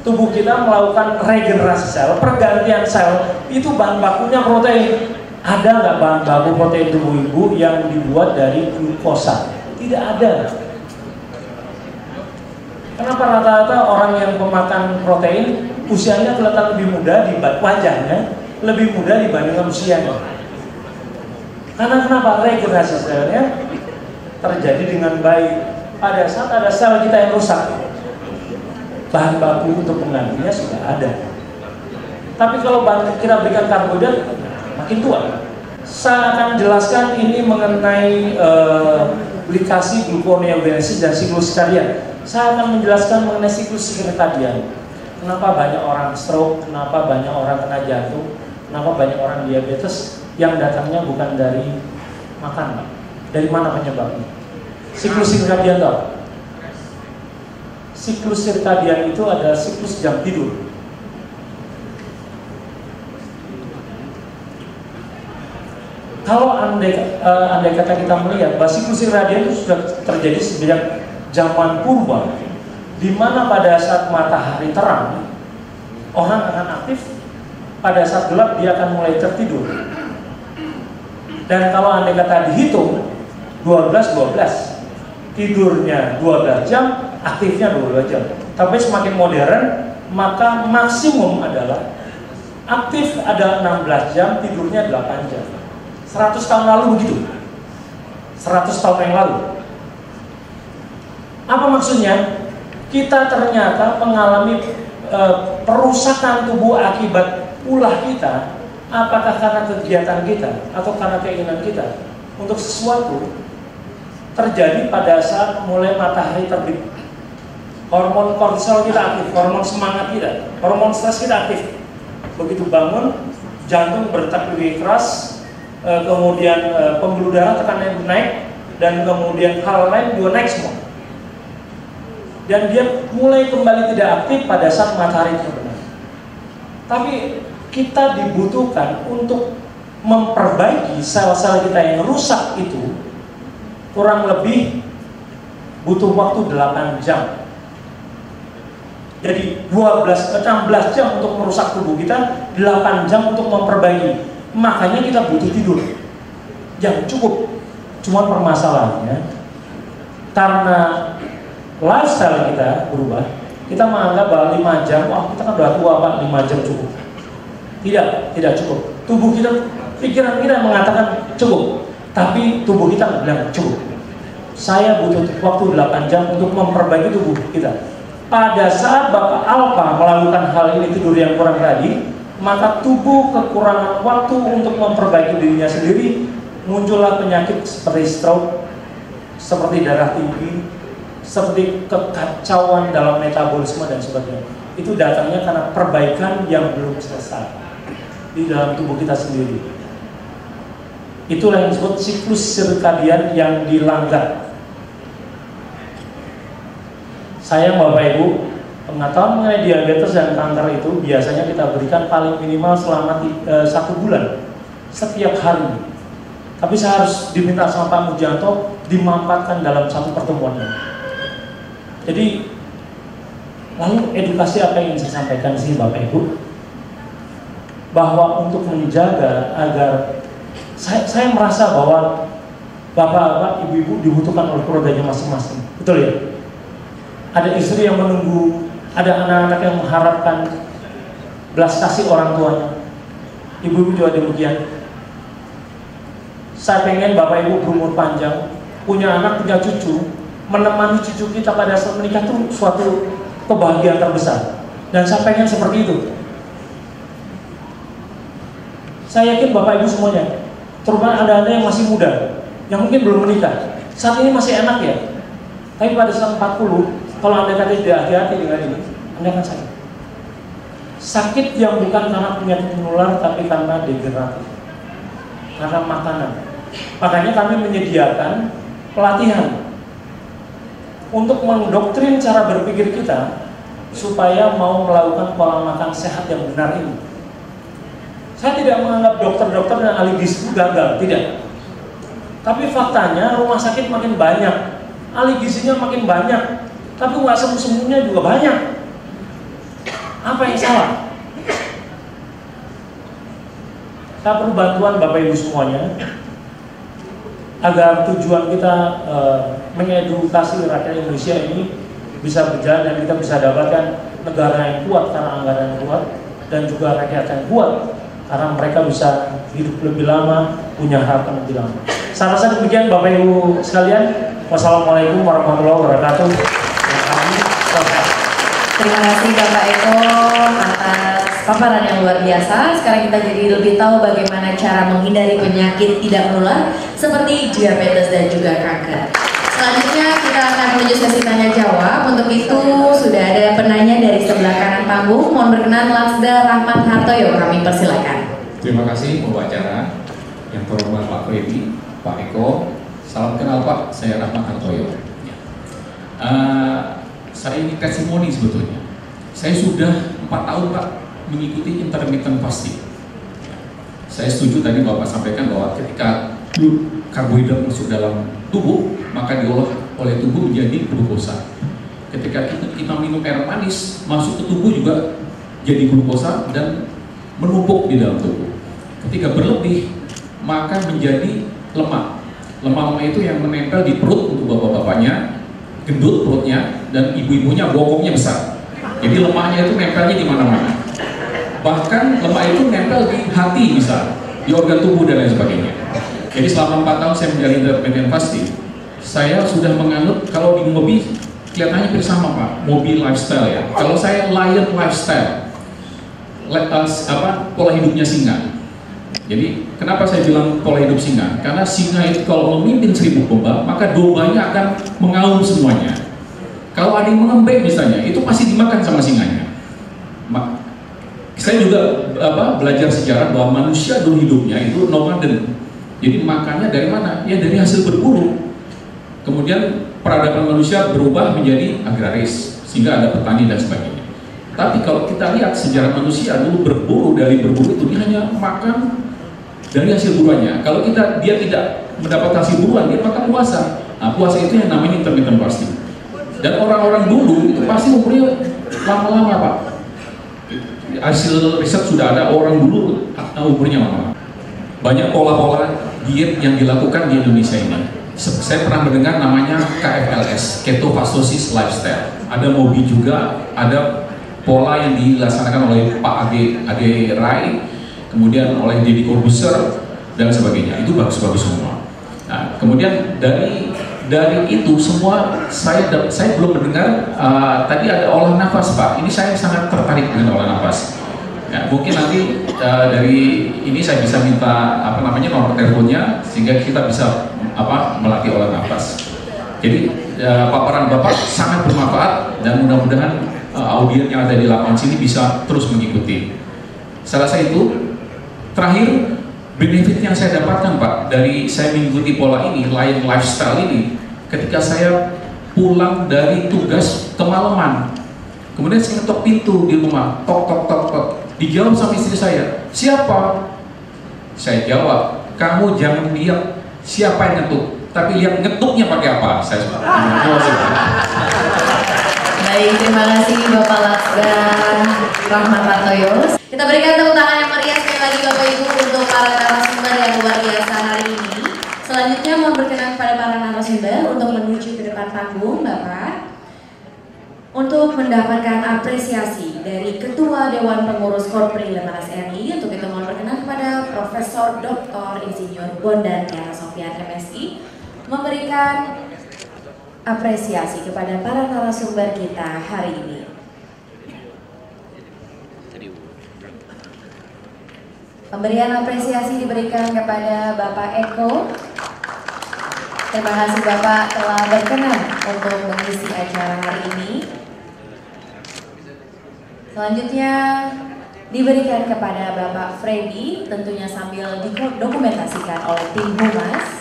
Tubuh kita melakukan regenerasi sel, pergantian sel, itu bahan bakunya protein. Ada nggak bahan baku protein tubuh ibu yang dibuat dari glukosa? Tidak ada. Kenapa rata-rata orang yang pemakan protein usianya kelihatan lebih muda, di wajahnya lebih muda dibandingkan usianya? Karena kenapa? Regenerasi selnya terjadi dengan baik. Pada saat ada sel kita yang rusak, bahan baku untuk penggantinya sudah ada. Tapi kalau kita berikan karbohidrat, makin tua. Saya akan jelaskan ini mengenai glikasi, gluconeogenesis dan siklus sirkadian. Saya akan menjelaskan mengenai siklus sirkadian. Kenapa banyak orang stroke, kenapa banyak orang kena jantung, kenapa banyak orang diabetes yang datangnya bukan dari makan, Pak. Dari mana penyebabnya? Siklus sirkadian tahu? Siklus sirkadian itu adalah siklus jam tidur. Kalau andai kata kita melihat bahwa siklus sirkadian itu sudah terjadi sejak zaman purba, di mana pada saat matahari terang orang akan aktif, pada saat gelap dia akan mulai tertidur. Dan kalau andai kata dihitung 12 tidurnya 12 jam, aktifnya 22 jam. Tapi semakin modern, maka maksimum adalah aktif ada 16 jam, tidurnya 8 jam. 100 tahun lalu begitu. 100 tahun yang lalu. Apa maksudnya? Kita ternyata mengalami perusakan tubuh akibat ulah kita, apakah karena kegiatan kita atau karena keinginan kita untuk sesuatu terjadi pada saat mulai matahari terbit. Hormon kortisol kita aktif, hormon semangat kita, hormon stres kita aktif. Begitu bangun, jantung berdetak lebih keras, kemudian pembuluh darah tekanannya naik, dan kemudian hal lain juga naik semua. Dan dia mulai kembali tidak aktif pada saat matahari terbenam. Tapi kita dibutuhkan untuk memperbaiki sel-sel kita yang rusak itu kurang lebih butuh waktu 8 jam. Jadi 16 jam untuk merusak tubuh kita, 8 jam untuk memperbaiki. Makanya kita butuh tidur yang cukup. Cuma permasalahannya karena lifestyle kita berubah, kita menganggap bahwa 5 jam, wah kita kan udah tua Pak, 5 jam cukup. Tidak cukup. Tubuh kita, pikiran kita mengatakan cukup, tapi tubuh kita bilang cukup. Saya butuh waktu 8 jam untuk memperbaiki tubuh kita. Pada saat Bapak Alfa melakukan hal ini, tidur yang kurang tadi, maka tubuh kekurangan waktu untuk memperbaiki dirinya sendiri, muncullah penyakit seperti stroke, seperti darah tinggi, seperti kekacauan dalam metabolisme dan sebagainya. Itu datangnya karena perbaikan yang belum selesai di dalam tubuh kita sendiri. Itulah yang disebut siklus sirkadian yang dilanggar. Sayang Bapak Ibu, pengetahuan mengenai diabetes dan kanker itu biasanya kita berikan paling minimal selama 1 bulan setiap hari. Tapi saya harus diminta sama Pak Mujianto dimampatkan dalam satu pertemuan. Jadi lalu edukasi apa yang ingin saya sampaikan sih Bapak Ibu? Bahwa untuk menjaga agar saya merasa bahwa bapak-bapak, ibu-ibu dibutuhkan oleh keluarganya masing-masing. Betul ya? Ada istri yang menunggu, ada anak-anak yang mengharapkan belas kasih orang tuanya. Ibu-ibu juga demikian. Saya pengen Bapak Ibu berumur panjang, punya anak, punya cucu, menemani cucu kita pada saat menikah itu suatu kebahagiaan terbesar. Dan saya pengen seperti itu. Saya yakin Bapak Ibu semuanya, terutama ada yang masih muda, yang mungkin belum menikah, saat ini masih enak ya. Tapi pada saat 40, kalau Anda kata tidak hati-hati dengan ini, Anda akan sakit. Sakit yang bukan karena penyakit menular, tapi karena degeneratif, karena makanan. Makanya kami menyediakan pelatihan untuk mendoktrin cara berpikir kita supaya mau melakukan pola makan sehat yang benar ini. Saya tidak menganggap dokter-dokter dan ahli gizi itu gagal, tidak. Tapi faktanya rumah sakit makin banyak, ahli gizinya makin banyak, tapi nggak sembuh-sembuhnya juga banyak. Apa yang salah? Saya perlu bantuan Bapak Ibu semuanya agar tujuan kita mengedukasi rakyat Indonesia ini bisa berjalan dan kita bisa dapatkan negara yang kuat karena anggaran yang kuat dan juga rakyat yang kuat karena mereka bisa hidup lebih lama, punya harapan lebih lama. Saya rasa demikian Bapak Ibu sekalian. Wassalamualaikum warahmatullahi wabarakatuh. Terima kasih Bapak Eko atas paparan yang luar biasa. Sekarang kita jadi lebih tahu bagaimana cara menghindari penyakit tidak menular seperti diabetes dan juga kanker. Selanjutnya kita akan menuju sesi tanya jawab. Untuk itu sudah ada penanya dari sebelah kanan panggung. Mohon berkenan Laksda Rahmat Hartoyo, kami persilakan. Terima kasih pembicara yang terhormat Pak Freddy, Pak Eko. Salam kenal Pak, saya Rahmat Hartoyo. Saya ini testimoni sebetulnya. Saya sudah 4 tahun Pak mengikuti intermittent fasting. Saya setuju tadi Bapak sampaikan bahwa ketika karbohidrat masuk dalam tubuh, maka diolah oleh tubuh menjadi glukosa. Ketika kita minum air manis, masuk ke tubuh juga jadi glukosa dan menumpuk di dalam tubuh. Ketika berlebih, maka menjadi lemak. Lemak-lemak itu yang menempel di perut untuk bapak-bapaknya, gendut perutnya, dan ibu-ibunya bokongnya besar. Jadi lemaknya itu nempelnya di mana-mana. Bahkan lemak itu nempel di hati bisa, di organ tubuh dan lain sebagainya. Jadi selama 4 tahun saya menjalani intermittent fasting, saya sudah menganut kalau di mobil kelihatannya hampir sama Pak, mobil lifestyle ya. Kalau saya lion lifestyle, pola hidupnya singa. Jadi kenapa saya bilang pola hidup singa? Karena singa itu kalau memimpin 1000 domba, maka dombanya akan mengaum semuanya. Kalau ada yang mengembek misalnya, itu pasti dimakan sama singanya. Saya juga belajar sejarah bahwa manusia dulu hidupnya itu nomaden. Jadi makannya dari mana? Ya dari hasil berburu. Kemudian peradaban manusia berubah menjadi agraris, sehingga ada petani dan sebagainya. Tapi kalau kita lihat sejarah manusia dulu berburu itu dia hanya makan dari hasil buruannya. Kalau dia tidak mendapat hasil buruan, dia makan puasa. Nah, puasa itu yang namanya intermittent fasting. Dan orang-orang dulu itu pasti umurnya lama-lama, Pak. Hasil riset sudah ada, orang dulu umurnya lama. Banyak pola-pola diet yang dilakukan di Indonesia ini. Saya pernah mendengar namanya KFLS, Ketofastosis Lifestyle. Ada MOBI juga, ada pola yang dilaksanakan oleh Pak Ade Rai, kemudian oleh Deddy Corbuzier dan sebagainya. Itu bagus-bagus semua. Nah, kemudian dari itu semua saya belum mendengar tadi ada olah nafas, Pak. Ini saya sangat tertarik dengan olah nafas. Ya, mungkin nanti dari ini saya bisa minta nomor teleponnya sehingga kita bisa melatih olah nafas. Jadi paparan Bapak sangat bermanfaat dan mudah-mudahan audiens yang ada di lapangan sini bisa terus mengikuti. Salah satu itu terakhir, benefit yang saya dapatkan, Pak, dari saya mengikuti pola ini, Lion Lifestyle ini, ketika saya pulang dari tugas kemalaman, kemudian saya ketok pintu di rumah, tok tok tok tok, dijawab sama istri saya, siapa? Saya jawab, kamu jangan lihat siapa yang ngetuk, tapi lihat ngetuknya pakai apa. Saya Baik, terima kasih Bapak Laksda Rahmat Partoyo. Kita berikan tepuk tangan yang meriah sekali lagi Bapak Ibu untuk para narasumber yang luar biasa hari ini. Selanjutnya mohon berkenan kepada para narasumber untuk menuju ke depan panggung, Bapak, untuk mendapatkan apresiasi dari Ketua Dewan Pengurus Korpri Lemhanas RI. Untuk itu mohon berkenan kepada Profesor Dr. Insinyur Bondan Tiara Sofyan MSI memberikan apresiasi kepada para narasumber kita hari ini. Pemberian apresiasi diberikan kepada Bapak Eko. Terima kasih Bapak telah berkenan untuk mengisi acara hari ini. Selanjutnya diberikan kepada Bapak Freddy, tentunya sambil didokumentasikan oleh tim Humas.